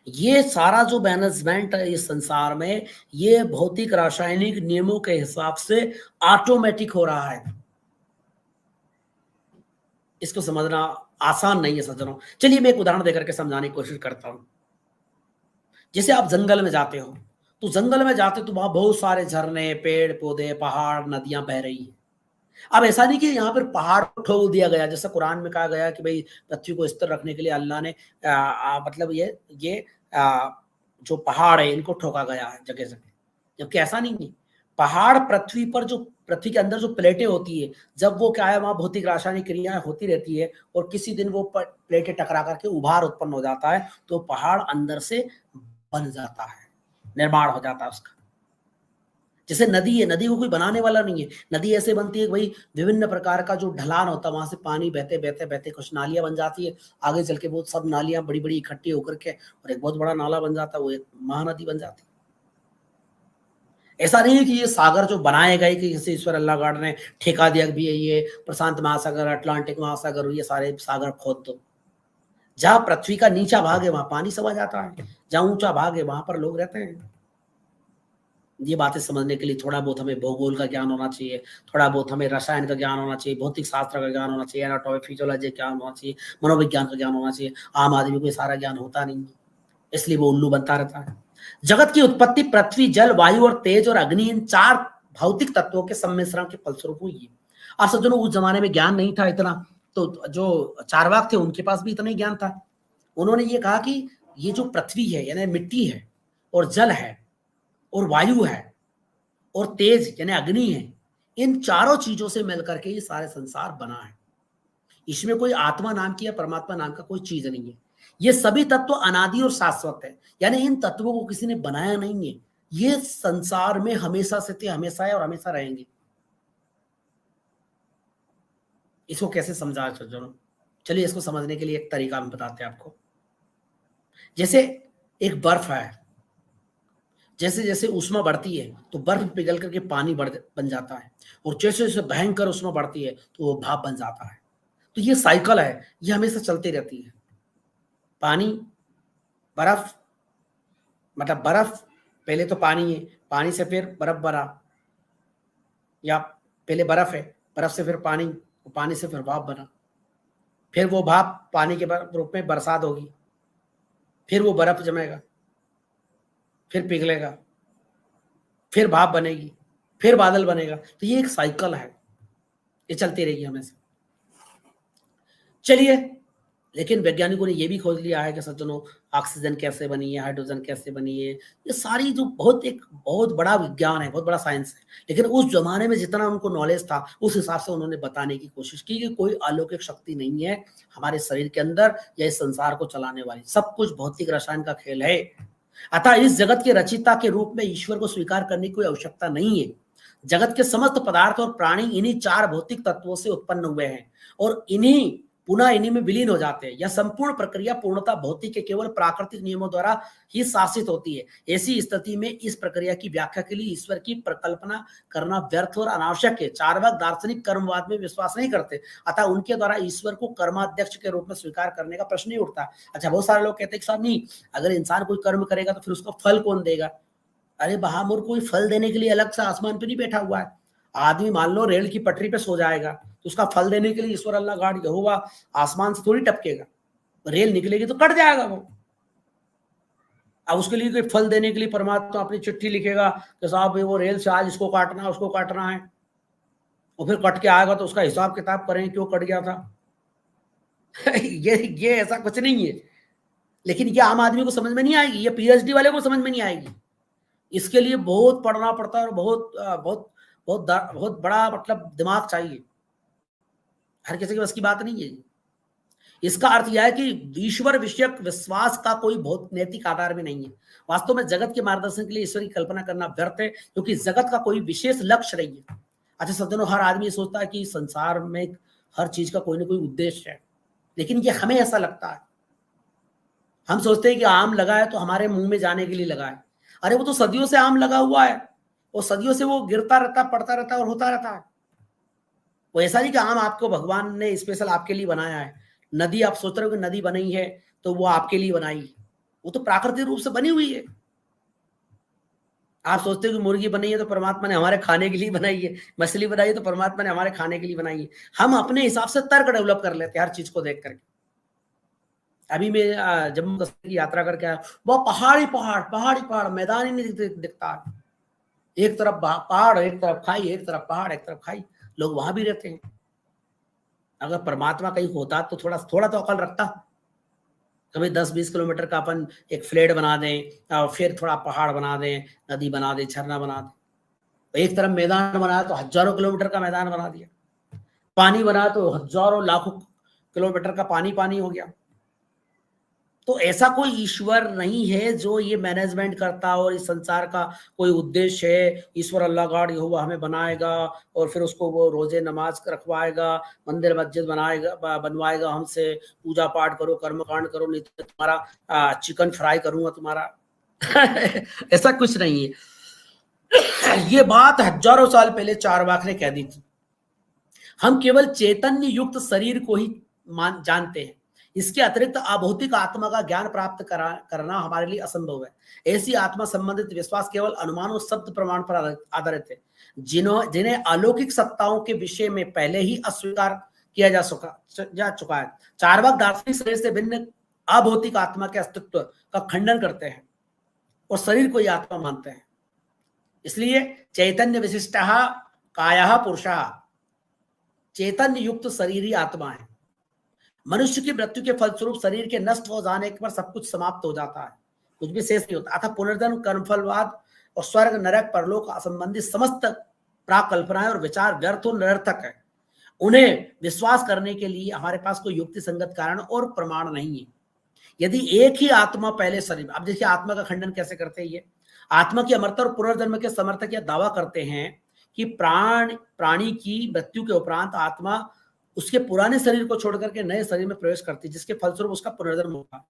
ये सारा जो मैनेजमेंट है इस संसार में, ये भौतिक रासायनिक नियमों के हिसाब से ऑटोमेटिक हो रहा है। इसको समझना आसान नहीं है सज्जनों। चलिए मैं एक उदाहरण देकर के समझाने की कोशिश करता हूं। जैसे आप जंगल में जाते हो, तो जंगल में जाते तो वहां बहुत सारे झरने, पेड़ पौधे, पहाड़, नदियां बह रही है। अब ऐसा नहीं कि यहाँ पर पहाड़ को ठोक दिया गया, जैसा कुरान में कहा गया कि भाई पृथ्वी को स्थिर रखने के लिए अल्लाह ने मतलब ये आ, जो पहाड़ है इनको ठोका गया है जगह जगह, जबकि ऐसा नहीं है। पहाड़ पृथ्वी पर जो पृथ्वी के अंदर जो प्लेटें होती है, जब वो क्या है वहां भौतिक रासायनिक क्रियाएं होती रहती है और किसी दिन वो प्लेटें टकरा करके उभार उत्पन्न हो जाता है, तो पहाड़ अंदर से बन जाता है, निर्माण हो जाता है उसका। जैसे नदी है, नदी को कोई बनाने वाला नहीं है। नदी ऐसे बनती है कि भाई विभिन्न प्रकार का जो ढलान होता है वहां से पानी बहते बहते बहते कुछ नालियां बन जाती है, आगे चल के वो सब नालियां बड़ी बड़ी इकट्ठी होकर के और एक बहुत बड़ा नाला बन जाता है, वो एक महानदी बन जाती है। ऐसा नहीं है कि ये सागर जो बनाए गए कि जैसे ईश्वर अल्लाह गॉड ने ठेका दिया भी है, ये प्रशांत महासागर, अटलांटिक महासागर, ये सारे सागर खोद दो। जहां पृथ्वी का नीचा भाग है वहां पानी समा जाता है, जहां ऊंचा भाग है वहां पर लोग रहते हैं। ये बातें समझने के लिए थोड़ा बहुत हमें भूगोल का ज्ञान होना चाहिए, थोड़ा बहुत हमें रसायन का ज्ञान होना चाहिए, भौतिक शास्त्र का ज्ञान होना चाहिए, एनाटॉमी फिजियोलॉजी का ज्ञान होना चाहिए, मनोविज्ञान का ज्ञान होना चाहिए। आम आदमी को सारा ज्ञान होता नहीं है, इसलिए वो उल्लू बनता रहता है। जगत की उत्पत्ति पृथ्वी, जल, वायु और तेज और अग्नि, इन 4 भौतिक तत्वों के सम्मिश्रण के फलस्वरूप हुई है। और सज्जनों उस जमाने में ज्ञान नहीं था इतना, तो जो चारवाक थे उनके पास भी इतना ही ज्ञान था। उन्होंने ये कहा कि ये जो पृथ्वी है यानी मिट्टी है, और जल है, और वायु है, और तेज यानी अग्नि है, इन चारों चीजों से मिलकर के ये सारे संसार बना है। इसमें कोई आत्मा नाम की या परमात्मा नाम का कोई चीज नहीं है। ये सभी तत्व अनादि और शाश्वत है, यानी इन तत्वों को किसी ने बनाया नहीं है। ये संसार में हमेशा से थे, हमेशा है और हमेशा रहेंगे। इसको कैसे समझा सज्जनों? चलिए इसको समझने के लिए एक तरीका हम बताते हैं आपको। जैसे एक बर्फ है, जैसे जैसे ऊष्मा बढ़ती है तो बर्फ पिघल करके पानी बन जाता है, और जैसे जैसे भयंकर ऊष्मा बढ़ती है तो वो भाप बन जाता है। तो ये साइकिल है, ये हमेशा चलती रहती है। पानी, बर्फ, मतलब बर्फ, पहले तो पानी है, पानी से फिर बर्फ बना, या पहले बर्फ है, बर्फ से फिर पानी, पानी से फिर भाप बना, फिर वो भाप पानी के रूप में बरसात होगी, फिर वो बर्फ जमेगा, फिर पिघलेगा, फिर भाप बनेगी, फिर बादल बनेगा। तो ये एक साइकिल है, ये चलती रहेगी हमेशा। चलिए, लेकिन वैज्ञानिकों ने यह भी खोज लिया है कि सज्जनों ऑक्सीजन कैसे बनी है, हाइड्रोजन कैसे बनी है, ये सारी जो बहुत बड़ा विज्ञान है, बहुत बड़ा साइंस है। लेकिन उस जमाने में जितना उनको नॉलेज था उस हिसाब से उन्होंने बताने की कोशिश की कि कोई अलौकिक शक्ति नहीं है हमारे शरीर के अंदर या इस संसार को चलाने वाली, सब कुछ भौतिक रसायन का खेल है। अतः इस जगत के रचिता के रूप में ईश्वर को स्वीकार करने की कोई आवश्यकता नहीं है। जगत के समस्त पदार्थ और प्राणी इन्हीं 4 भौतिक तत्वों से उत्पन्न हुए हैं और पुनः इन्हीं में विलीन हो जाते हैं। यह संपूर्ण प्रक्रिया पूर्णतः भौतिक के केवल प्राकृतिक नियमों द्वारा ही शासित होती है। ऐसी स्थिति में इस प्रक्रिया की व्याख्या के लिए ईश्वर की प्रकल्पना करना व्यर्थ और अनावश्यक है। चारवाक दार्शनिक कर्मवाद में विश्वास नहीं करते, अतः उनके द्वारा ईश्वर को कर्माध्यक्ष के रूप में स्वीकार करने का प्रश्न नहीं उठता। अच्छा, बहुत सारे लोग कहते हैं कि साहब नहीं, अगर इंसान कोई कर्म करेगा तो फिर उसका फल कौन देगा? अरे बहामुर, कोई फल देने के लिए अलग से आसमान पे नहीं बैठा हुआ है। आदमी मान लो रेल की पटरी पे सो जाएगा तो उसका फल देने के लिए ईश्वर अल्लाह गॉड यहोवा आसमान से थोड़ी टपकेगा, रेल निकलेगी तो कट जाएगा वो। अब उसके लिए कोई फल देने के लिए परमात्मा अपनी चिट्ठी लिखेगा कि साहब वो रेल से आज इसको काटना है, उसको काटना है, और फिर कट के आएगा तो उसका हिसाब किताब करें क्यों कट गया था। ये ऐसा कुछ नहीं है। लेकिन ये आम आदमी को समझ में नहीं आएगी, ये पीएचडी वाले को समझ में नहीं आएगी। इसके लिए बहुत पढ़ना पड़ता है और बहुत बड़ा मतलब दिमाग चाहिए, हर किसी के बस की बात नहीं है। इसका अर्थ यह है कि ईश्वर विषयक विश्वास का कोई बहुत नैतिक आधार भी नहीं है। वास्तव में जगत के मार्गदर्शन के लिए ईश्वर की कल्पना करना व्यर्थ है, क्योंकि जगत का कोई विशेष लक्ष्य नहीं है। अच्छा सज्जनों, हर आदमी सोचता है कि संसार में हर चीज का कोई ना कोई उद्देश्य है, लेकिन ये हमें ऐसा लगता है। हम सोचते हैं कि आम लगा है तो हमारे मुंह में जाने के लिए लगा है। अरे वो तो सदियों से आम लगा हुआ है, और सदियों से वो गिरता रहता, पड़ता रहता और होता रहता है। वो ऐसा नहीं कि आम आपको भगवान ने स्पेशल आपके लिए बनाया है। नदी आप सोच रहे हो कि नदी बनाई है तो वो आपके लिए बनाई, वो तो प्राकृतिक रूप से बनी हुई है। आप सोचते हो कि मुर्गी बनी है तो परमात्मा ने हमारे खाने के लिए बनाई है, मछली बनाई है तो परमात्मा ने हमारे खाने के लिए बनाई है। हम अपने हिसाब से तर्क डेवलप कर लेते हैं हर चीज को देख करके। अभी मैं जम्मू कश्मीर की यात्रा करके आया, वो पहाड़ी पहाड़, मैदान ही नहीं दिखता। एक तरफ पहाड़, एक तरफ खाई, एक तरफ पहाड़, एक तरफ खाई। लोग वहां भी रहते हैं। अगर परमात्मा कहीं होता तो थोड़ा थोड़ा तो अकल रखता। कभी 10-20 किलोमीटर का अपन एक फ्लेट बना दें और फिर थोड़ा पहाड़ बना दें, नदी बना दें, झरना बना दें। एक तरफ मैदान बनाया तो हजारों किलोमीटर का मैदान बना दिया। पानी बना तो हजारों लाखों किलोमीटर का पानी पानी हो गया। तो ऐसा कोई ईश्वर नहीं है जो ये मैनेजमेंट करता और इस संसार का कोई उद्देश्य है। ईश्वर अल्लाह गॉड यहोवा हमें बनाएगा और फिर उसको वो रोजे नमाज रखवाएगा, मंदिर मस्जिद बनाएगा, बनवाएगा हमसे, पूजा पाठ करो, कर्मकांड करो, नहीं तो तुम्हारा चिकन फ्राई करूंगा तुम्हारा। ऐसा कुछ नहीं है। ये बात हजारों साल पहले चारवाक ने कह दी थी। हम केवल चैतन्य युक्त शरीर को ही जानते हैं। इसके अतिरिक्त अभौतिक आत्मा का ज्ञान प्राप्त करना हमारे लिए असंभव है। ऐसी आत्मा संबंधित विश्वास केवल अनुमान और शब्द प्रमाण पर आधारित है, जिन्हें अलौकिक सत्ताओं के विषय में पहले ही अस्वीकार किया जा चुका है। चारवाक दार्शनिक शरीर से भिन्न अभौतिक आत्मा के अस्तित्व का खंडन करते हैं और शरीर को ही आत्मा मानते हैं। इसलिए चैतन्य विशिष्ट काया पुरुषा, चैतन्य युक्त शरीर ही आत्मा है। मनुष्य की मृत्यु के फलस्वरूप शरीर के नष्ट हो जाने पर सब कुछ समाप्त हो जाता है, कुछ भी शेष नहीं होता। अतः पुनर्जन्म, कर्मफलवाद और स्वर्ग नरक परलोक संबंधी समस्त प्राकल्पनाएं और विचार व्यर्थ और निरर्थक है। उन्हें विश्वास करने के लिए हमारे पास कोई युक्ति संगत कारण और प्रमाण नहीं है। यदि एक ही आत्मा पहले शरीर, अब देखिए आत्मा का खंडन कैसे करते हैं ये। आत्मा की अमरता और पुनर्जन्म के समर्थक यह दावा करते हैं कि प्राणी की मृत्यु के उपरांत आत्मा उसके पुराने शरीर को छोड़कर के नए शरीर में प्रवेश करती है, जिसके फलस्वरूप उसका पुनर्जन्म होगा।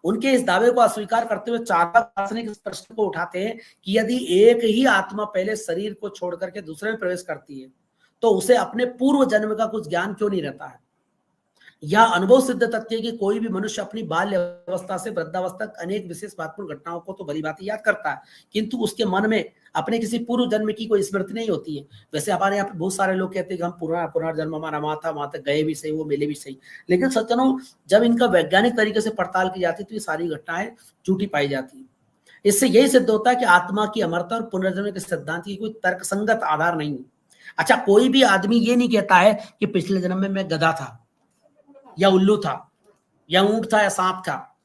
उनके इस दावे को अस्वीकार करते हुए चारवाक दार्शनिक इस प्रश्न को उठाते हैं कि यदि एक ही आत्मा पहले शरीर को छोड़कर के दूसरे में प्रवेश करती है तो उसे अपने पूर्व जन्म का कुछ ज्ञान क्यों नहीं रहता है। यह अनुभव सिद्ध तथ्य है कि कोई भी मनुष्य अपनी बाल्य अवस्था से वृद्धावस्था तक अनेक विशेष महत्वपूर्ण घटनाओं को तो भली भांति याद करता है, किंतु उसके मन में अपने किसी पूर्व जन्म की कोई स्मृति नहीं होती है। वैसे हमारे यहाँ पे बहुत सारे लोग कहते हैं कि हम पुनर्जन्म हमारा वहां तक गए भी सही, वो मिले भी सही, लेकिन सज्जनों जब इनका वैज्ञानिक तरीके से पड़ताल की जाती है तो ये सारी घटनाएं झूठी पाई जाती है। इससे यही सिद्ध होता है कि आत्मा की अमरता और पुनर्जन्म के सिद्धांत की कोई तर्कसंगत आधार नहीं है। अच्छा, कोई भी आदमी ये नहीं कहता है कि पिछले जन्म में मैं गधा था या उल्लू था या ऊंट था या सांप था।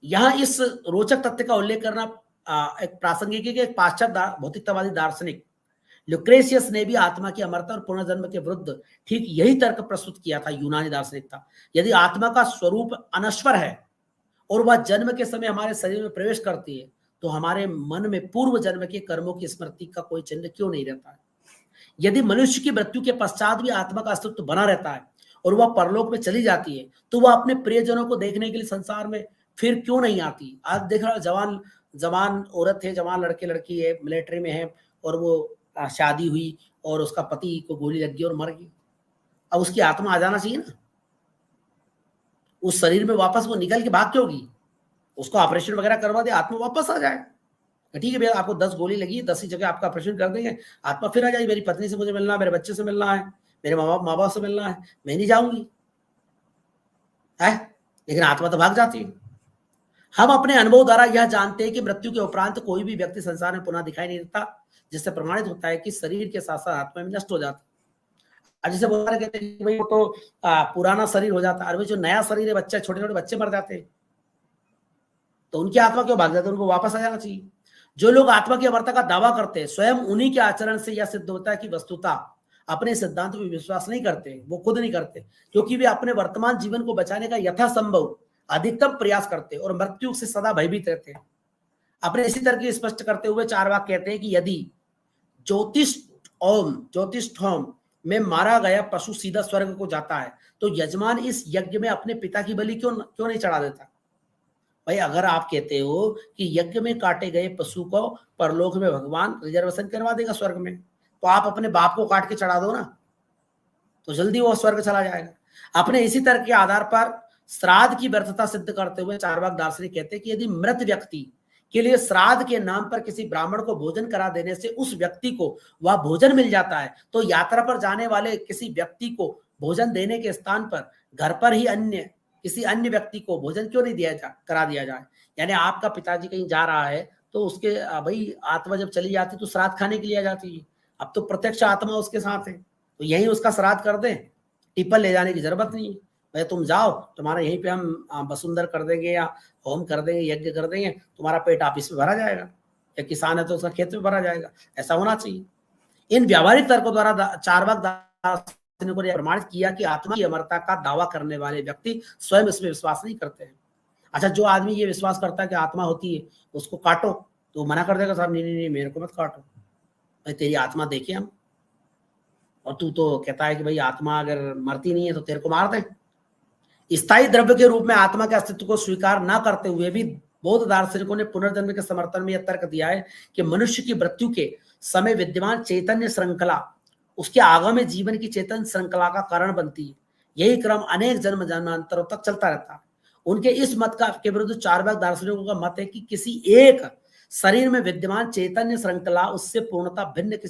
यहां इस रोचक तथ्य का उल्लेख करना एक प्रासंगिक है कि एक पाश्चात्य भौतिकतावादी दार्शनिक लुक्रेशियस ने भी आत्मा की अमरता और पुनर्जन्म के विरुद्ध ठीक यही तर्क प्रस्तुत किया था। यूनानी दार्शनिक था, यदि आत्मा का स्वरूप अनश्वर है और वह जन्म के समय हमारे शरीर में प्रवेश करती है तो हमारे मन में पूर्व जन्म के कर्मों की स्मृति का कोई चिन्ह क्यों नहीं रहता है। यदि मनुष्य की मृत्यु के पश्चात भी आत्मा का अस्तित्व बना रहता है और वह परलोक में चली जाती है तो वह अपने प्रियजनों को देखने के लिए संसार में फिर क्यों नहीं आती। आज देख रहा, जवान औरत है, जवान लड़के लड़की है, मिलिट्री में है और वो शादी हुई और उसका पति को गोली लग गई और मर गई। अब उसकी आत्मा आ जाना चाहिए ना, उस शरीर में वापस वो निकल के भाग क्यों गई। उसको ऑपरेशन वगैरह करवा दे, आत्मा वापस आ जाए। ठीक है भैया, आपको 10 गोली लगी, 10 ही जगह आपका ऑपरेशन कर देंगे, आत्मा फिर आ जाएगी, मेरी पत्नी से मुझे मिलना है, मेरे बच्चे से मिलना है, मेरे माँ बाप से मिलना है, मैं नहीं जाऊंगी है। लेकिन आत्मा तो भाग जाती है। हम अपने अनुभव द्वारा यह जानते हैं कि मृत्यु के उपरांत कोई भी व्यक्ति संसार में पुनः दिखाई नहीं देता, जिससे प्रमाणित होता है कि शरीर के साथ साथ आत्मा भी नष्ट हो जाता है। जैसे बहुत सारे कहते हैं कि भाई वो तो पुराना शरीर हो जाता है, और जो नया शरीर है, बच्चे छोटे छोटे बच्चे मर जाते हैं तो उनकी आत्मा क्यों भाग जाती है, उनको वापस आ जाना चाहिए। जो लोग आत्मा की अमरता का दावा करते हैं, स्वयं उन्हीं के आचरण से यह सिद्ध होता है कि वस्तुतः अपने सिद्धांत पर विश्वास नहीं करते, वो खुद नहीं करते, क्योंकि वे अपने वर्तमान जीवन को बचाने का यथासंभव अधिकतम प्रयास करते और मृत्यु से सदा भयभीत रहते हैं। अपने इसी तरह की स्पष्ट करते हुए चारवाक कहते हैं कि यदि ज्योतिष्ठोम में मारा गया पशु सीधा स्वर्ग को जाता है तो यजमान इस यज्ञ में अपने पिता की बलि क्यों नहीं चढ़ा देता। भाई अगर आप कहते हो कि यज्ञ में काटे गए पशु को परलोक में भगवान रिजर्वेशन करवा देगा स्वर्ग में, तो आप अपने बाप को काट के चढ़ा दो ना, तो जल्दी वो स्वर्ग चला जाएगा। अपने इसी तरह के आधार पर श्राद्ध की व्यर्थता सिद्ध करते हुए चार्वाक दार्शनिक कहते हैं कि यदि मृत व्यक्ति के लिए श्राद्ध के नाम पर किसी ब्राह्मण को भोजन करा देने से उस व्यक्ति को वह भोजन मिल जाता है, तो यात्रा पर जाने वाले किसी व्यक्ति को भोजन देने के स्थान पर घर पर ही किसी अन्य व्यक्ति को भोजन क्यों नहीं करा दिया जाए। यानी आपका पिताजी कहीं जा रहा है तो उसके भाई आत्मा जब चली जाती तो श्राद्ध खाने के लिए आ जाती है। अब तो प्रत्यक्ष आत्मा उसके साथ है, तो यहीं उसका श्राद्ध कर दें, टिप्पण ले जाने की जरूरत नहीं है। भाई तुम जाओ, तुम्हारा यहीं पे हम वसुंधर कर देंगे या होम कर देंगे, यज्ञ कर देंगे, तुम्हारा पेट ऑफिस में भरा जाएगा, या किसान है तो उसका खेत में भरा जाएगा। ऐसा होना चाहिए। इन व्यावहारिक तर्कों द्वारा चार्वाक दार्शनिकों ने प्रमाणित किया कि आत्मा की अमरता का दावा करने वाले व्यक्ति स्वयं इसमें विश्वास नहीं करते हैं। अच्छा, जो आदमी ये विश्वास करता है कि आत्मा होती है उसको काटो, तो मना कर देगा, साहब नहीं नहीं नहीं मेरे को मत काटो, भाई तेरी आत्मा देखे हम, और तू तो कहता है कि भाई आत्मा अगर मरती नहीं है तो तेरे को मार दे। स्थायी द्रव्य के रूप में आत्मा के अस्तित्व को स्वीकार न करते हुए भी बौद्ध दार्शनिकों ने पुनर्जन्म के समर्थन में यह तर्क दिया है कि मनुष्य की मृत्यु के समय विद्यमान चैतन्य श्रृंखला उसके आगामी जीवन की चेतन श्रृंखला का कारण बनती है। यही क्रम अनेक जन्म जन्मांतरों तक चलता रहता है। उनके इस मत के विरुद्ध चार्वाक दार्शनिकों का मत है कि किसी एक शरीर में विद्यमान चैतन्य श्रृंखला उससे पूर्णतः भिन्न किसी